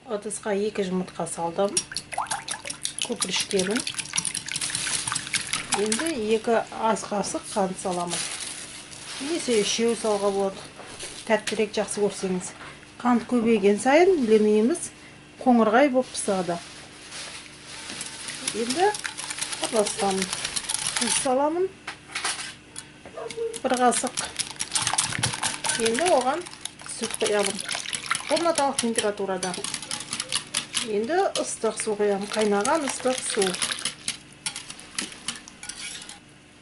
Ыдысқа 2 жұмыртқа салдым. Көпіршітемін. Енді 2 ас қасық қант саламын. Немесе 3 салға болады. Тәттірек жақсы көрсеңіз. Қант көбейген сайын блиніміз қоңырғай болып піседі. Енді араластырамын. Тұз саламын. 1 қасық. Енді оған сүт құямын. Комнаталық температурада. Енді ыстық су құямын. Қайнаған ыстық су.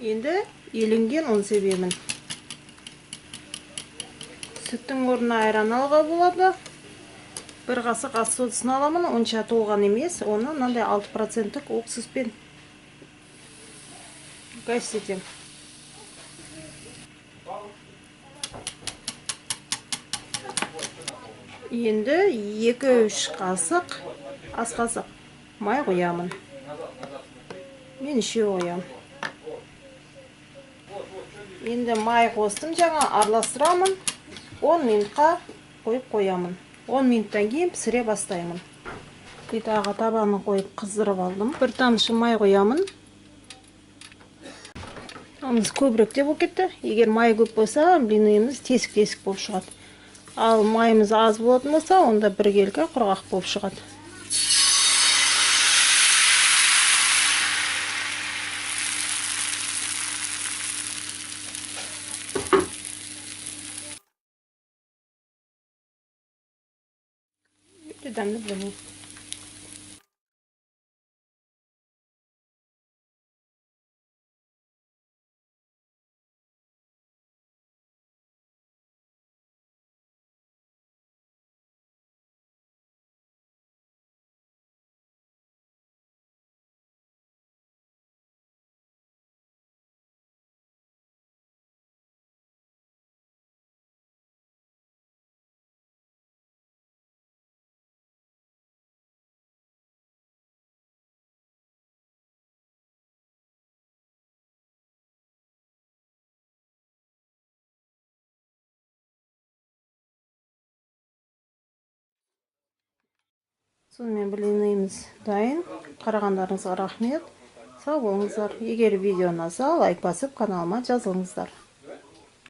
Енді еленген ұн себемін. Сүттің орнына айран алуға болады. 1 қасық ас содасын аламын. Онша толған емес. Оны мынандай 6% уксуспен қайсетем. Енді 2-3 қасық ас қасық май қоямын. Мен 3 қоямын. Енді май қостым, жаңа араластырамын. 10 минутқа қойып қоямын. 10 минуттан кейін пісіре бастаймын. Плитаға табаны қойып қыздырып алдым. 1 тамшы май қоямын. Амыз көбірек те болып кетті. Егер май көп болса, блиніміз тесік-тесік болып шығады. Ал майымыз аз болатын болса, онда 1 келкі құрғақ болып шығады. Дәмді блин. Сонымен блиніміз дайын. Қарағандарыңызға рахмет. Сау болыңыздар. Егер видео ұнаса, лайк басып, каналыма жазылыңыздар.